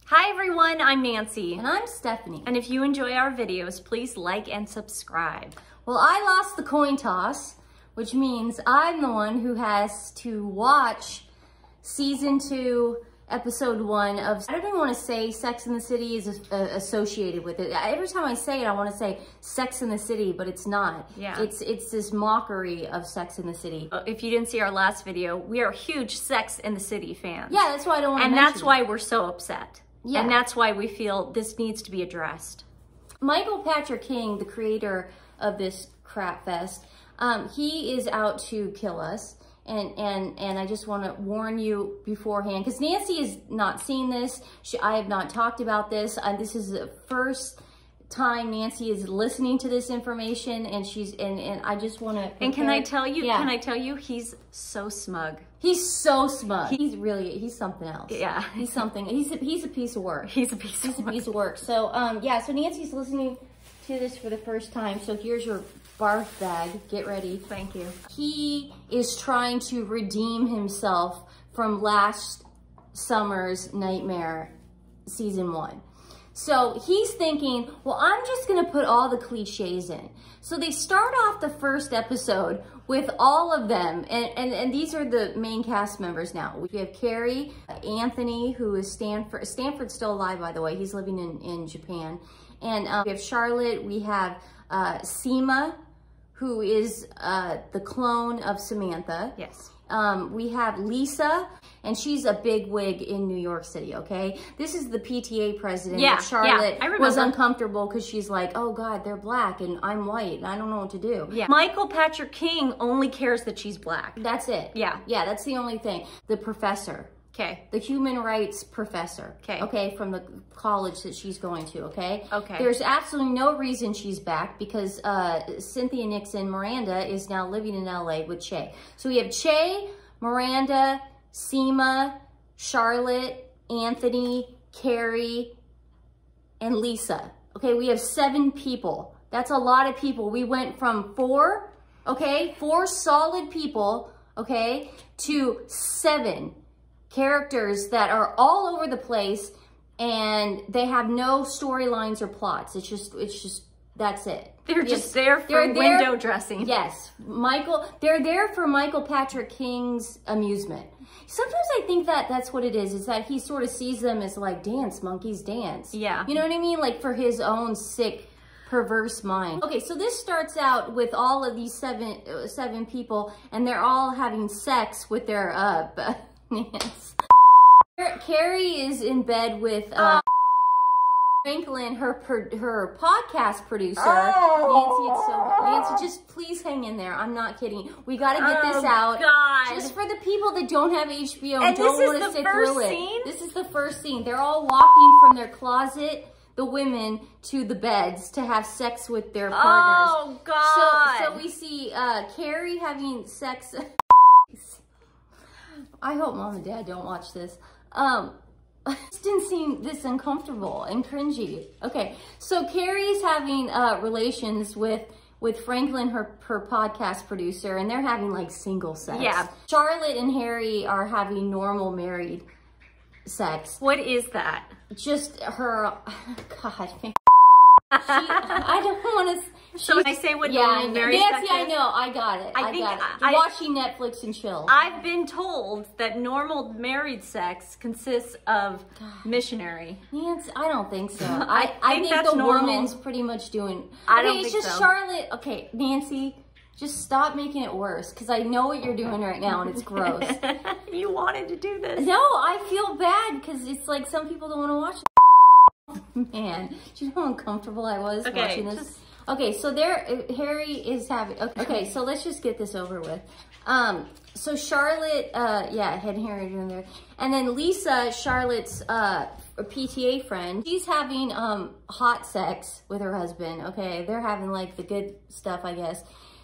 Hi everyone, I'm Nancy. And I'm Stephanie. And if you enjoy our videos, please like and subscribe. Well, I lost the coin toss, which means I'm the one who has to watch season 2, episode 1 of, I don't even want to say Sex and the City is associated with it. Every time I say it, I want to say Sex and the City, but it's not. Yeah. It's this mockery of Sex and the City. If you didn't see our last video, we are huge Sex and the City fans. Yeah, that's why I don't want to mention And that's why we're so upset. Yeah. And that's why we feel this needs to be addressed. Michael Patrick King, the creator of this crap fest, he is out to kill us. And I just want to warn you beforehand, because Nancy has not seen this. I have not talked about this. This is the first time Nancy is listening to this information, and I just want to. And can I tell you? Yeah. Can I tell you? He's so smug. He's so smug. He's something else. Yeah. He's something. He's a piece of work. He's a piece of work. So yeah. So Nancy's listening to this for the first time. So here's your barf bag. Get ready. Thank you. He is trying to redeem himself from last summer's nightmare, season 1. So he's thinking, well, I'm just going to put all the cliches in. So they start off the first episode with all of them. And these are the main cast members now. We have Carrie, Anthony, who is Stanford. Stanford's still alive, by the way. He's living in Japan. And we have Charlotte. We have Seema, who is the clone of Samantha. Yes. We have Lisa, and she's a big wig in New York City, okay? This is the PTA president. Yeah, Charlotte I was uncomfortable because she's like, oh God, they're black and I'm white and I don't know what to do. Yeah. Michael Patrick King only cares that she's black. That's it. Yeah. Yeah, that's the only thing. The professor. Okay. The human rights professor. Okay. Okay, from the college that she's going to, okay? Okay. There's absolutely no reason she's back because Cynthia Nixon, Miranda, is now living in LA with Che. So we have Che, Miranda, Seema, Charlotte, Anthony, Carrie, and Lisa. Okay, we have 7 people. That's a lot of people. We went from 4, okay, 4 solid people, okay, to 7 characters that are all over the place, and they have no storylines or plots. It's just that's it. They're just there for window dressing. Yes, they're there for Michael Patrick King's amusement. Sometimes I think that's what it is that he sort of sees them as like dance monkeys dance. Yeah. You know what I mean? Like for his own sick, perverse mind. Okay, so this starts out with all of these seven people, and they're all having sex with their yes. Carrie is in bed with Franklin, her podcast producer. Nancy, just please hang in there. I'm not kidding. We got to get this out. God. Just for the people that don't have HBO and don't want to sit through scene? it. This is the first scene. They're all walking from their closet, the women, to the beds to have sex with their partners. Oh, God. So we see Carrie having sex. I hope Mom and Dad don't watch this. It just didn't seem this uncomfortable and cringy. Okay, so Carrie's having relations with Franklin, her podcast producer, and they're having like single sex. Yeah. Charlotte and Harry are having normal married sex. What is that? Just her, God, man. I don't want to. So when I say what normal married sex is? I know. I got it. I got it. You're watching Netflix and chill. I've been told that normal married sex consists of missionary. Nancy, I don't think so. I think that's the normal. woman's pretty much doing. I don't think it's just so. Charlotte. Okay, Nancy, just stop making it worse because I know what you're doing right now and it's gross. You wanted to do this. No, I feel bad because it's like some people don't want to watch it. Man, do you know how uncomfortable I was watching this? Okay, so Harry is having, okay, so let's just get this over with. So Charlotte, had Harry in there. And then Lisa, Charlotte's PTA friend, she's having hot sex with her husband, okay? They're having like the good stuff, I guess.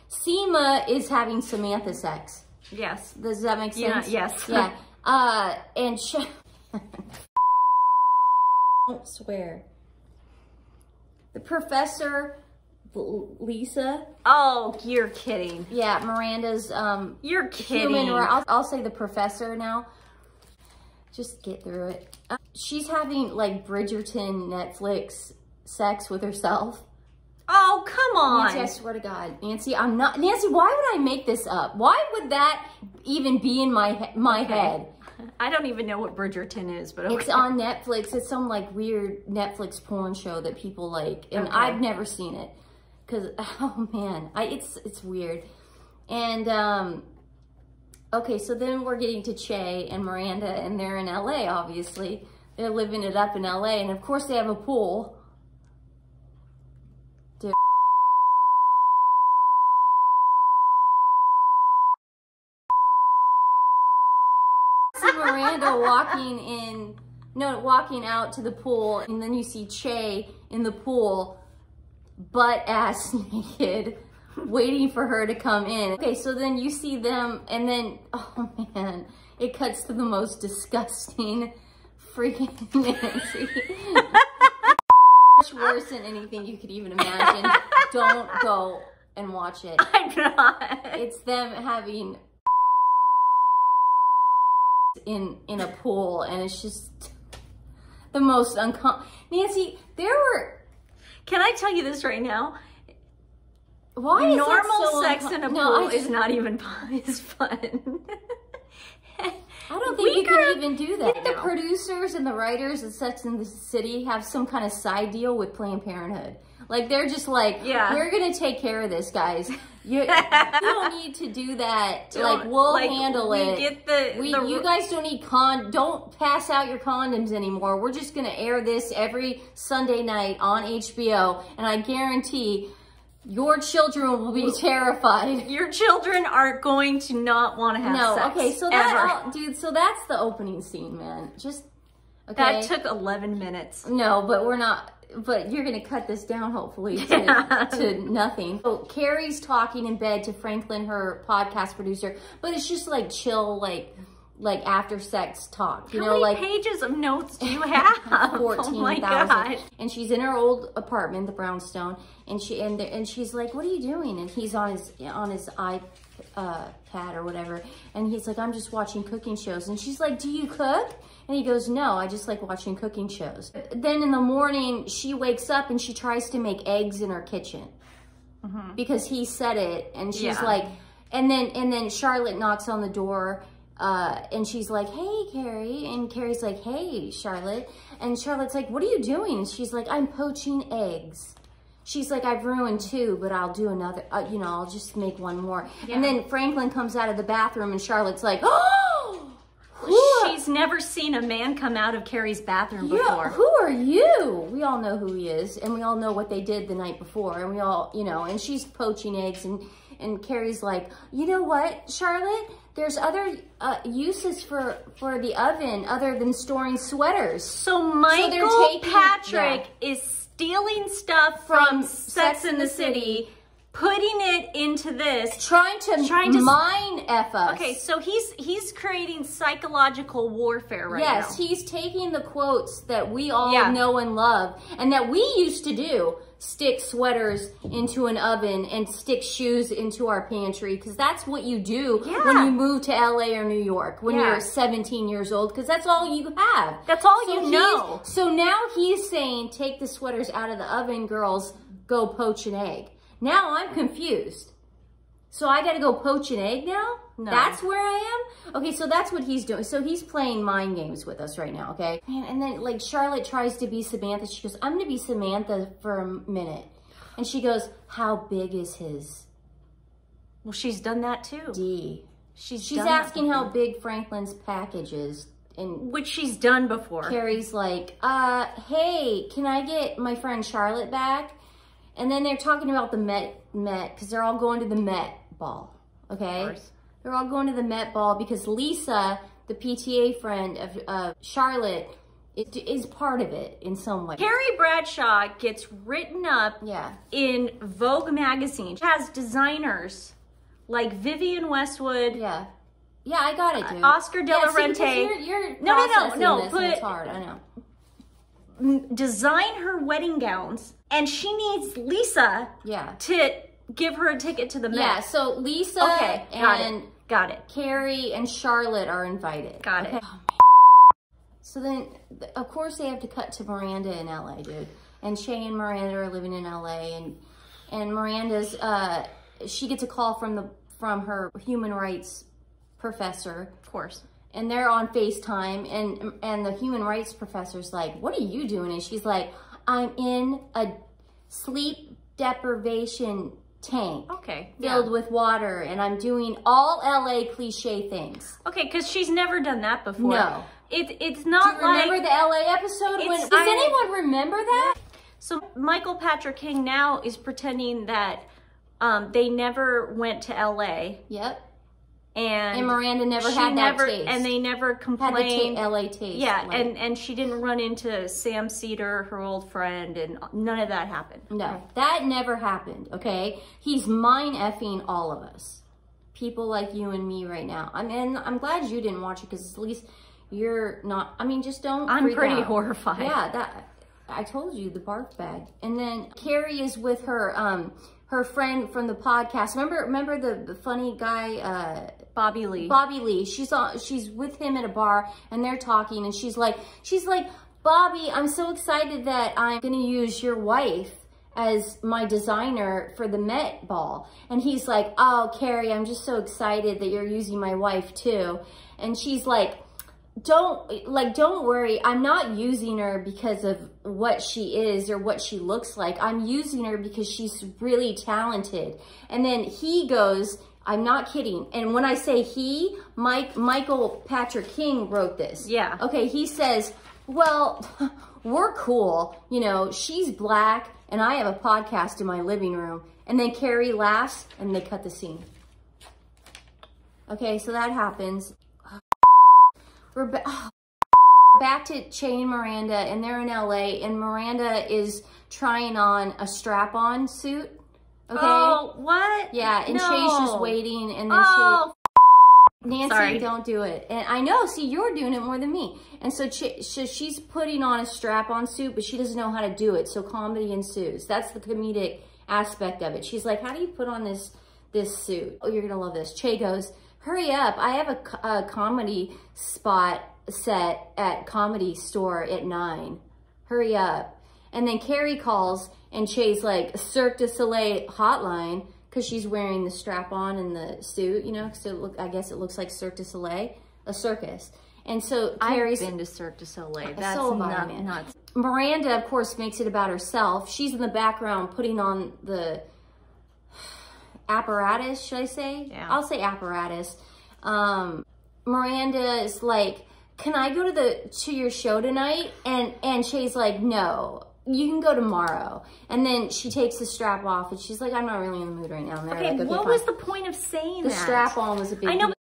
Seema is having Samantha sex. Yes. Does that make sense? Yeah, yes. Yeah. And don't swear. The professor, Lisa. Oh, you're kidding. Yeah, Miranda's you're kidding. I'll say the professor now. Just get through it. She's having like Bridgerton Netflix sex with herself. Oh, come on. Nancy, I swear to God. Nancy, I'm not. Nancy, why would I make this up? Why would that even be in my head? I don't even know what Bridgerton is, but okay. It's on Netflix. It's some like weird Netflix porn show that people like. And I've never seen it. Cause, oh man, it's weird. And, okay, so then we're getting to Che and Miranda, and they're in LA, obviously. They're living it up in LA, and of course they have a pool. Dude. See Miranda walking out to the pool, and then you see Che in the pool, butt-ass naked, waiting for her to come in. Okay, so then you see them, and then, oh man, it cuts to the most disgusting freaking Nancy. Much worse than anything you could even imagine. Don't go and watch it. I'm not. It's them having in a pool, and it's just the most Nancy, there were... Can I tell you this right now? Why is normal so sex in a pool is not even as fun. I don't think you can even do that. The producers and the writers of Sex and the City have some kind of side deal with Planned Parenthood. Like, they're just like, we're going to take care of this, guys. You don't need to do that. We'll handle it. You guys don't need don't pass out your condoms anymore. We're just going to air this every Sunday night on HBO. And I guarantee your children will be terrified. Your children are going to not want to have sex. Okay, so so that's the opening scene, man. Just, okay. That took 11 minutes. No, but we're not, but you're going to cut this down, hopefully, to nothing. So Carrie's talking in bed to Franklin, her podcast producer, but it's just like chill, like after sex talk, you know, like pages of notes do you have? 14,000. And she's in her old apartment, the brownstone, and she's like, "What are you doing?" And he's on his iPad or whatever, and he's like, "I'm just watching cooking shows." And she's like, "Do you cook?" And he goes, "No, I just like watching cooking shows." Then in the morning, she wakes up and she tries to make eggs in her kitchen because he said it, and she's like, and then Charlotte knocks on the door. And she's like, "Hey, Carrie." And Carrie's like, "Hey, Charlotte." And Charlotte's like, "What are you doing?" And she's like, "I'm poaching eggs." She's like, "I've ruined 2, but I'll do another, you know, I'll just make 1 more. Yeah. And then Franklin comes out of the bathroom and Charlotte's like, "Oh!" She's never seen a man come out of Carrie's bathroom before. Who are you? We all know who he is, and we all know what they did the night before, and we all, you know, and she's poaching eggs, and Carrie's like, "You know what, Charlotte? There's other uses for the oven other than storing sweaters." So Michael Patrick is stealing stuff from Sex and the City, putting it into this, trying to mine F us. Okay, so he's creating psychological warfare right now. Yes, he's taking the quotes that we all know and love, and that we used to do. Stick sweaters into an oven and stick shoes into our pantry, because that's what you do when you move to LA or New York when you're 17 years old, because that's all you have. That's all you know. So now he's saying, take the sweaters out of the oven, girls, go poach an egg. Now I'm confused. So I got to go poach an egg now? No. That's where I am? Okay, so that's what he's doing. So he's playing mind games with us right now, okay? Man, and then, like, Charlotte tries to be Samantha. She goes, "I'm going to be Samantha for a minute." And she goes, "How big is his?" Well, she's done that too. D. She's asking how big Franklin's package is. And which she's done before. Carrie's like, "Hey, can I get my friend Charlotte back?" And then they're talking about the Met, because they're all going to the Met ball, okay? Of course. They're all going to the Met ball because Lisa, the PTA friend of Charlotte, is part of it in some way. Carrie Bradshaw gets written up in Vogue magazine. She has designers like Vivienne Westwood. Yeah, I got it, dude. Oscar De La Renta. You're no. This, and it's hard, I know. Design her wedding gowns, and she needs Lisa to give her a ticket to the Met. Yeah, so Lisa got it. Carrie and Charlotte are invited. Got it. So then, of course, they have to cut to Miranda in LA, dude. And Shay and Miranda are living in LA, and Miranda's she gets a call from her human rights professor, Of course. and they're on FaceTime, and the human rights professor's like, "What are you doing?" And she's like, "I'm in a sleep deprivation tank, filled with water, and I'm doing all LA cliche things." Okay, because she's never done that before. No. It's not. Do you remember the LA episode? Does anyone remember that? So Michael Patrick King now is pretending that they never went to LA. Yep. And Miranda never had that taste. And they never complained. Had the LA taste. Yeah, and she didn't run into Sam Cedar, her old friend, and none of that happened. No, that never happened, okay? He's mind-effing all of us. People like you and me right now. I mean, I'm glad you didn't watch it, because at least you're not, I mean, just don't I'm freak pretty out. horrified. Yeah, I told you, the barf bag. And then Carrie is with her friend from the podcast. Remember the funny guy, Bobby Lee. Bobby Lee. She's with him at a bar, and they're talking, and she's like, "Bobby, I'm so excited that I'm gonna use your wife as my designer for the Met Ball." And he's like, "Oh, Carrie, I'm just so excited that you're using my wife too." And she's like, don't worry, I'm not using her because of what she is or what she looks like. I'm using her because she's really talented. And then he goes, I'm not kidding. And when I say he, Michael Patrick King wrote this. Yeah. Okay, he says, "Well, we're cool. You know, she's black and I have a podcast in my living room." And then Carrie laughs and they cut the scene. Okay, so that happens. We're back to Che and Miranda, and they're in LA, and Miranda is trying on a strap-on suit. Okay. Oh, what? Yeah, and no. Che's just waiting, and then Nancy, Sorry. Don't do it. And I know, see, you're doing it more than me. And so she's putting on a strap-on suit, but she doesn't know how to do it, so comedy ensues. That's the comedic aspect of it. She's like, "How do you put on this suit? Oh, you're gonna love this." Che goes, "Hurry up, I have a comedy spot set at Comedy Store at 9. Hurry up." And then Carrie calls, and Che's like, "Cirque du Soleil hotline," because she's wearing the strap-on and the suit, you know, so I guess it looks like Cirque du Soleil, a circus. And so Carrie's... I've been to Cirque du Soleil. That's so nuts. Miranda, of course, makes it about herself. She's in the background putting on the apparatus, should I say? Yeah. I'll say apparatus. Miranda is like, "Can I go to your show tonight?" And Che's like, "No, you can go tomorrow." And then she takes the strap off, and she's like, "I'm not really in the mood right now." And Okay, like, what was the point of saying the that? strap on was a big I know. deal.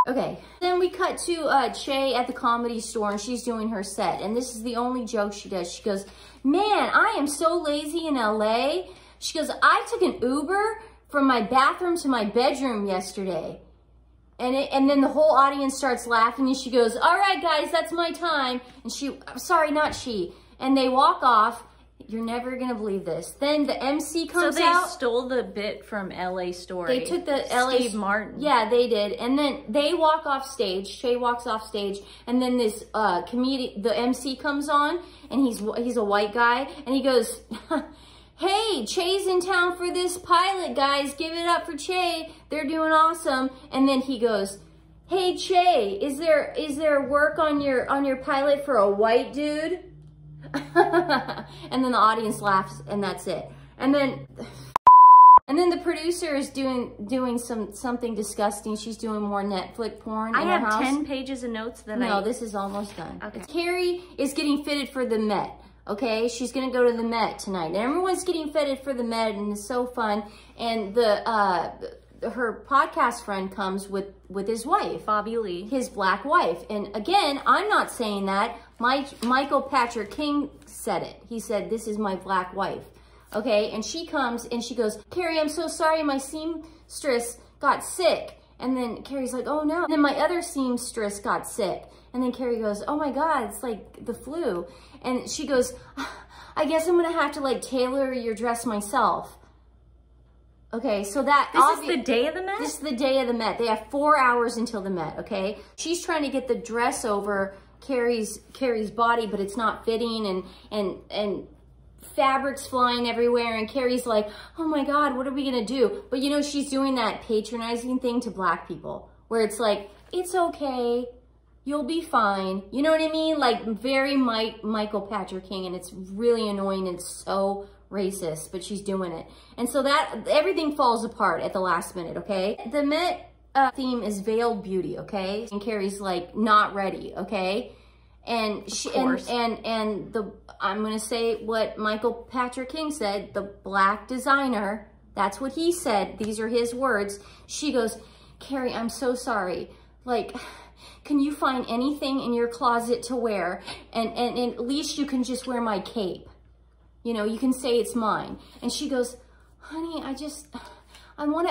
Okay, then we cut to Che at the Comedy Store, and she's doing her set, and this is the only joke she does. She goes, "Man, I am so lazy in LA." She goes, "I took an Uber from my bathroom to my bedroom yesterday." And then the whole audience starts laughing, and she goes, "All right, guys, that's my time." And and they walk off. You're never gonna believe this. Then the MC comes out. So they stole the bit from LA Story. They took the LA... Steve Martin. Yeah, they did. And then they walk off stage. Che walks off stage, and then this the MC comes on, and he's a white guy, and he goes, "Hey, Che's in town for this pilot, guys. Give it up for Che. They're doing awesome." And then he goes, "Hey, Che, is there work on your pilot for a white dude?" And then the audience laughs, and that's it. And then the producer is doing something disgusting. She's doing more Netflix porn. I in her have house. 10 pages of notes that No, this is almost done. Okay. Carrie is getting fitted for the Met. Okay, she's gonna go to the Met tonight, and everyone's getting fitted for the Met, and it's so fun. And her podcast friend comes with his wife, Bobby Lee, his black wife. And again, I'm not saying that. Michael Patrick King said it. He said, "This is my black wife." Okay, and she comes and she goes, "Carrie, I'm so sorry, my seamstress got sick." And then Carrie's like, "Oh no." And then my other seamstress got sick. And then Carrie goes, "Oh my God, it's like the flu." And she goes, "I guess I'm gonna have to like tailor your dress myself." Okay, so that... This is the day of the Met? This is the day of the Met. They have 4 hours until the Met, okay? She's trying to get the dress over Carrie's body, but it's not fitting, and fabric's flying everywhere, and Carrie's like, oh my God, what are we gonna do? But you know, she's doing that patronizing thing to Black people, where it's like, it's okay, you'll be fine. You know what I mean? Like, very Michael Patrick King, and it's really annoying, and it's so racist, but she's doing it. And so that, everything falls apart at the last minute, okay? The Met theme is veiled beauty, okay? And Carrie's like, not ready, okay? And she, and I'm gonna say what Michael Patrick King said, the Black designer, that's what he said, these are his words. She goes, Carrie, I'm so sorry. Like, can you find anything in your closet to wear? And at least you can just wear my cape. You know, you can say it's mine. And she goes, honey, I want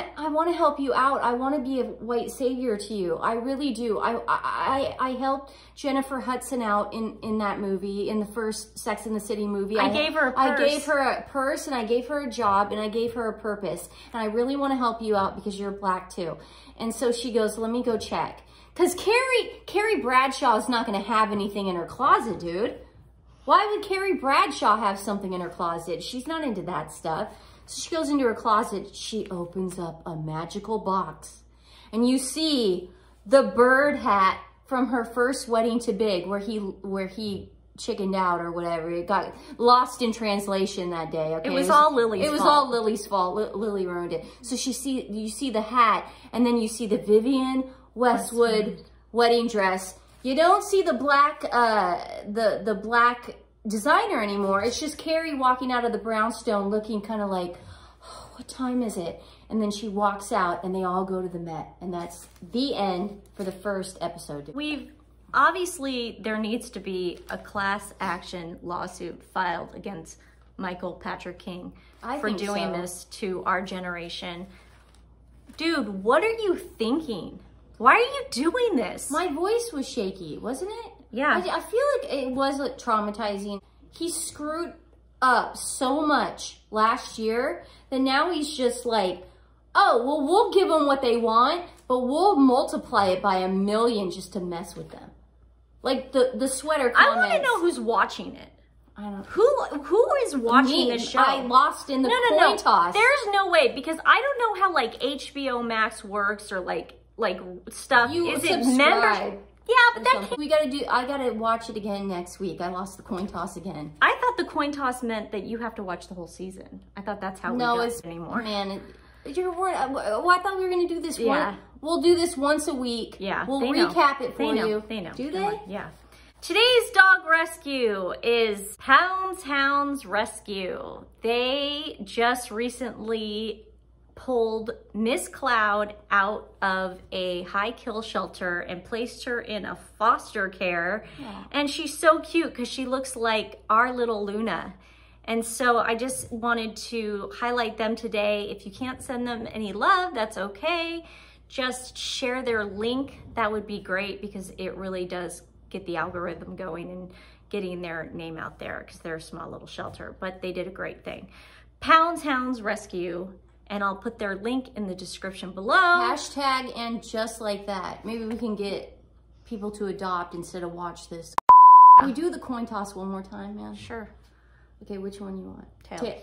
to help you out. I want to be a white savior to you. I really do. I helped Jennifer Hudson out in that movie, in the first Sex and the City movie. I gave her a purse. I gave her a purse, and I gave her a job, and I gave her a purpose. And I really want to help you out because you're Black too. And so she goes, let me go check. Because Carrie Bradshaw is not going to have anything in her closet, dude. Why would Carrie Bradshaw have something in her closet? She's not into that stuff. So she goes into her closet, she opens up a magical box, and you see the bird hat from her first wedding to Big, where he chickened out or whatever. It got lost in translation that day. Okay? It was all Lily's fault. It was all Lily's fault. Lily ruined it. So you see the hat, and then you see the Vivian Westwood wedding dress. You don't see the black, the black designer anymore. It's just Carrie walking out of the brownstone looking kind of like, oh, what time is it? And then she walks out, and they all go to the Met. And that's the end for the first episode. Obviously, there needs to be a class action lawsuit filed against Michael Patrick King for doing this to our generation. Dude, what are you thinking? Why are you doing this? My voice was shaky, wasn't it? Yeah. I feel like it was traumatizing. He screwed up so much last year that now he's just like, oh, well, we'll give them what they want, but we'll multiply it by 1 million just to mess with them. Like the sweater comments. I want to know who's watching it. I don't. Who is watching this show? I lost in the coin toss. There's no way, because I don't know how like HBO Max works, or like stuff. Is it membership? Yeah, but that can't... I gotta watch it again next week. I lost the coin toss again. I thought the coin toss meant that you have to watch the whole season. I thought that's how we do it anymore. Man, I thought we were gonna do this. Yeah. We'll do this once a week. Yeah. We'll recap it for you. They know. Do they? Yeah. Today's dog rescue is Hounds Rescue. They just recently pulled Miss Cloud out of a high kill shelter and placed her in a foster care. Yeah. And she's so cute because she looks like our little Luna. And so I just wanted to highlight them today. If you can't send them any love, that's okay. Just share their link. That would be great, because it really does get the algorithm going and getting their name out there, because they're a small little shelter, but they did a great thing. Hounds Rescue. And I'll put their link in the description below. Hashtag and just like that. Maybe we can get people to adopt instead of watch this. Can we do the coin toss one more time, man? Sure. Okay, which one you want? Tails.